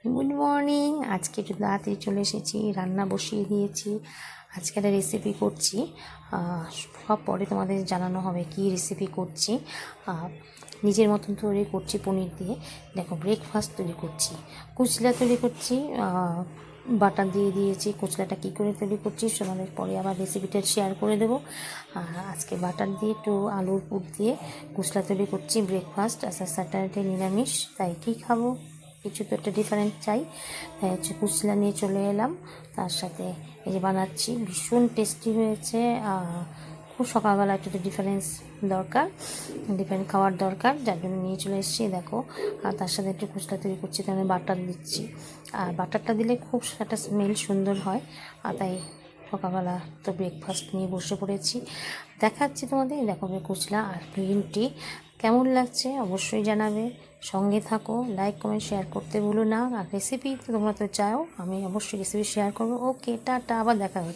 Good morning. আজকে একটু তাড়াতাড়ি চলে এসেছি, রান্না বসিয়ে দিয়েছি। আজকে একটা রেসিপি করছি, সব পরে তোমাদের জানানো হবে কি রেসিপি করছি। নিজের মতন তৈরি করছি পনির দিয়ে। দেখো, ব্রেকফাস্ট তৈরি করছি, কুচলা তৈরি করছি। বাটার দিয়ে দিয়েছি। কুচলাটা কী করে তৈরি করছি তোমাদের পরে আবার রেসিপিটা শেয়ার করে দেবো। আজকে বাটার দিয়ে একটু আলুর পুর দিয়ে কুচলা তৈরি করছি ব্রেকফাস্ট। আচ্ছা, স্যাটারডে নিরামিষ, তাই কী খাবো, কিছু তো একটা ডিফারেন্ট চাই। তাই হচ্ছে কুচলা নিয়ে চলে এলাম। তার সাথে এই যে বানাচ্ছি, ভীষণ টেস্টি হয়েছে। খুব সকালবেলা একটু ডিফারেন্স দরকার, ডিফারেন্ট খাওয়ার দরকার, যার জন্য নিয়ে চলে এসেছি। দেখো, আর তার সাথে একটু কুচলা তৈরি করছি, তাহলে বাটার দিচ্ছি। আর বাটারটা দিলে খুব একটা স্মেল সুন্দর হয়। আর তাই সকালবেলা তো ব্রেকফাস্ট নিয়ে বসে পড়েছি। দেখাচ্ছি তোমাদের। দেখো, কুচলা আর গ্রিন টি কেমন লাগছে অবশ্যই জানাবে। সঙ্গে থাকো, লাইক কমেন্ট শেয়ার করতে ভুলো না। আর রেসিপি তো তোমরা তো চাও, আমি অবশ্যই রেসিপি শেয়ার করবো। ওকে, টাটা, আবার দেখা হচ্ছে।